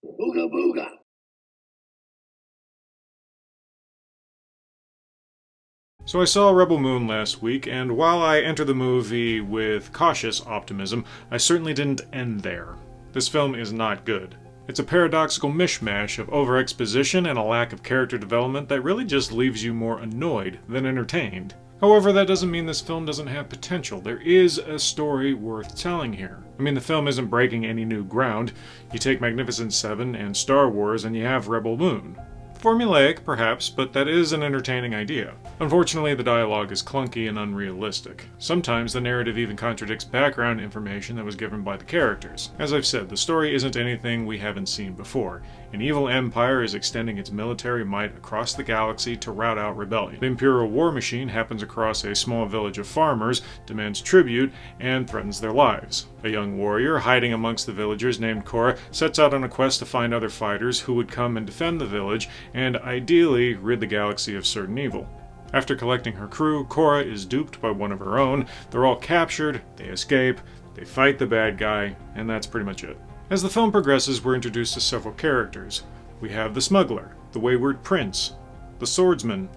Booga booga. So I saw Rebel Moon last week, and while I enter the movie with cautious optimism, I certainly didn't end there. This film is not good. It's a paradoxical mishmash of over-exposition and a lack of character development that really just leaves you more annoyed than entertained. However, that doesn't mean this film doesn't have potential. There is a story worth telling here. I mean, the film isn't breaking any new ground. You take Magnificent Seven and Star Wars and you have Rebel Moon. Formulaic, perhaps, but that is an entertaining idea. Unfortunately, the dialogue is clunky and unrealistic. Sometimes the narrative even contradicts background information that was given by the characters. As I've said, the story isn't anything we haven't seen before. An evil empire is extending its military might across the galaxy to rout out rebellion. The Imperial war machine happens across a small village of farmers, demands tribute, and threatens their lives. A young warrior, hiding amongst the villagers named Korra, sets out on a quest to find other fighters who would come and defend the village, and ideally rid the galaxy of certain evil. After collecting her crew, Korra is duped by one of her own. They're all captured, they escape, they fight the bad guy, and that's pretty much it. As the film progresses, we're introduced to several characters. We have the smuggler, the wayward prince, the swordsman,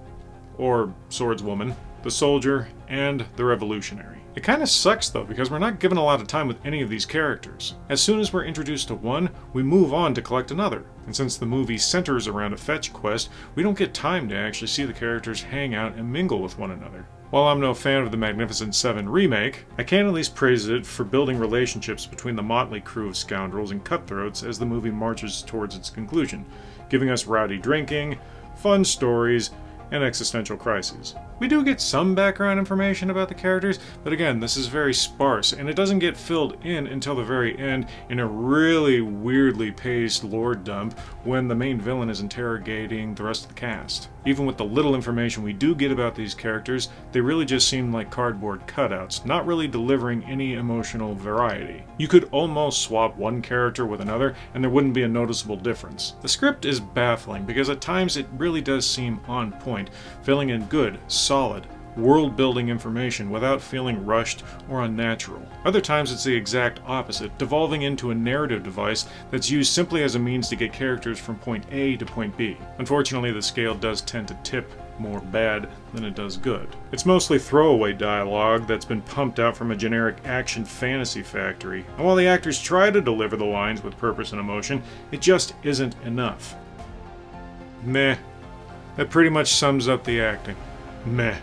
or swordswoman, the soldier, and the revolutionary. It kinda sucks though, because we're not given a lot of time with any of these characters. As soon as we're introduced to one, we move on to collect another. And since the movie centers around a fetch quest, we don't get time to actually see the characters hang out and mingle with one another. While I'm no fan of the Magnificent Seven remake, I can at least praise it for building relationships between the motley crew of scoundrels and cutthroats as the movie marches towards its conclusion, giving us rowdy drinking, fun stories, and existential crises. We do get some background information about the characters, but again, this is very sparse, and it doesn't get filled in until the very end in a really weirdly paced lore dump when the main villain is interrogating the rest of the cast. Even with the little information we do get about these characters, they really just seem like cardboard cutouts, not really delivering any emotional variety. You could almost swap one character with another, and there wouldn't be a noticeable difference. The script is baffling because at times it really does seem on point, filling in good, solid, world-building information without feeling rushed or unnatural. Other times it's the exact opposite, devolving into a narrative device that's used simply as a means to get characters from point A to point B. Unfortunately, the scale does tend to tip more bad than it does good. It's mostly throwaway dialogue that's been pumped out from a generic action fantasy factory, and while the actors try to deliver the lines with purpose and emotion, it just isn't enough. Meh. That pretty much sums up the acting. Meh.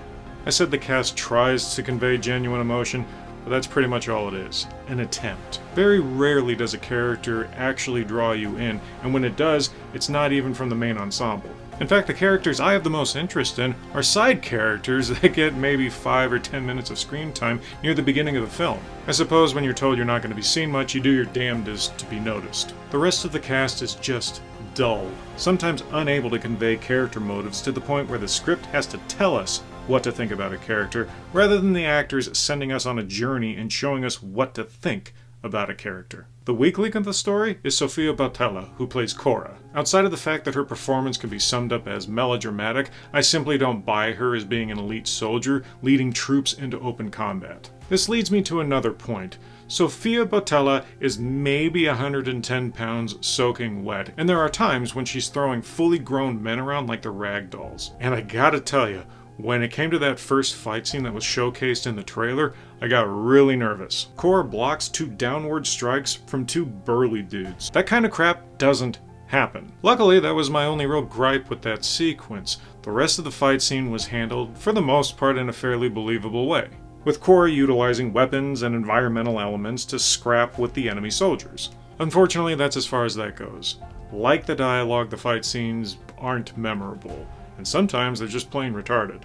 I said the cast tries to convey genuine emotion, but that's pretty much all it is. An attempt. Very rarely does a character actually draw you in, and when it does, it's not even from the main ensemble. In fact, the characters I have the most interest in are side characters that get maybe 5 or 10 minutes of screen time near the beginning of the film. I suppose when you're told you're not going to be seen much, you do your damnedest to be noticed. The rest of the cast is just dull, sometimes unable to convey character motives to the point where the script has to tell us what to think about a character, rather than the actors sending us on a journey and showing us what to think about a character. The weak link of the story is Sofia Boutella, who plays Korra. Outside of the fact that her performance can be summed up as melodramatic, I simply don't buy her as being an elite soldier leading troops into open combat. This leads me to another point. Sofia Boutella is maybe 110 pounds soaking wet, and there are times when she's throwing fully grown men around like they're rag dolls. And I gotta tell you, when it came to that first fight scene that was showcased in the trailer, I got really nervous. Korra blocks 2 downward strikes from 2 burly dudes. That kind of crap doesn't happen. Luckily, that was my only real gripe with that sequence. The rest of the fight scene was handled, for the most part, in a fairly believable way, with Korra utilizing weapons and environmental elements to scrap with the enemy soldiers. Unfortunately, that's as far as that goes. Like the dialogue, the fight scenes aren't memorable, and sometimes they're just plain retarded.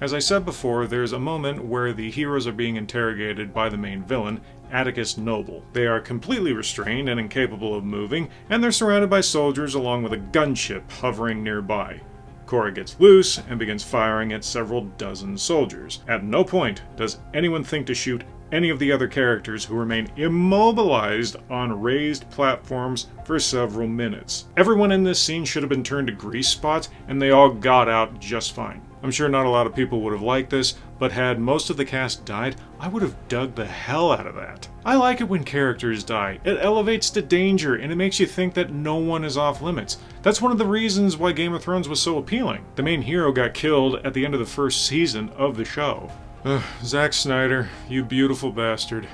As I said before, there's a moment where the heroes are being interrogated by the main villain, Atticus Noble. They are completely restrained and incapable of moving, and they're surrounded by soldiers along with a gunship hovering nearby. Korra gets loose and begins firing at several dozen soldiers. At no point does anyone think to shoot any of the other characters who remain immobilized on raised platforms for several minutes. Everyone in this scene should have been turned to grease spots, and they all got out just fine. I'm sure not a lot of people would have liked this, but had most of the cast died, I would have dug the hell out of that. I like it when characters die. It elevates the danger, and it makes you think that no one is off limits. That's one of the reasons why Game of Thrones was so appealing. The main hero got killed at the end of the first season of the show. Zack Snyder, you beautiful bastard.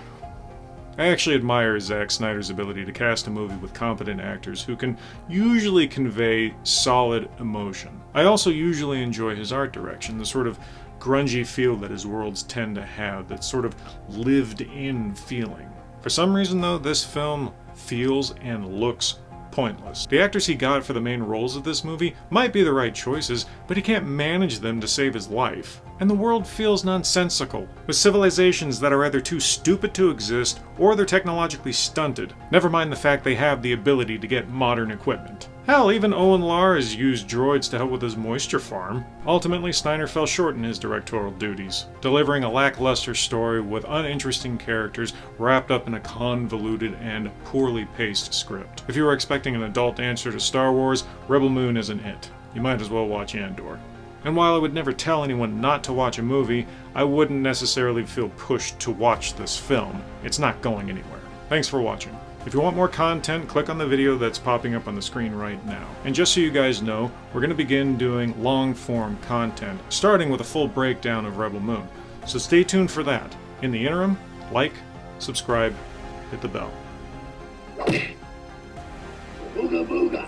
I actually admire Zack Snyder's ability to cast a movie with competent actors who can usually convey solid emotion. I also usually enjoy his art direction, the sort of grungy feel that his worlds tend to have, that sort of lived-in feeling. For some reason, though, this film feels and looks pointless. The actors he got for the main roles of this movie might be the right choices, but he can't manage them to save his life. And the world feels nonsensical, with civilizations that are either too stupid to exist or they're technologically stunted, never mind the fact they have the ability to get modern equipment. Hell, even Owen Lars used droids to help with his moisture farm. Ultimately, Snyder fell short in his directorial duties, delivering a lackluster story with uninteresting characters wrapped up in a convoluted and poorly paced script. If you were expecting an adult answer to Star Wars, Rebel Moon isn't it. You might as well watch Andor. And while I would never tell anyone not to watch a movie, I wouldn't necessarily feel pushed to watch this film. It's not going anywhere. Thanks for watching. If you want more content, click on the video that's popping up on the screen right now. And just so you guys know, we're going to begin doing long-form content, starting with a full breakdown of Rebel Moon. So stay tuned for that. In the interim, like, subscribe, hit the bell. Booga booga.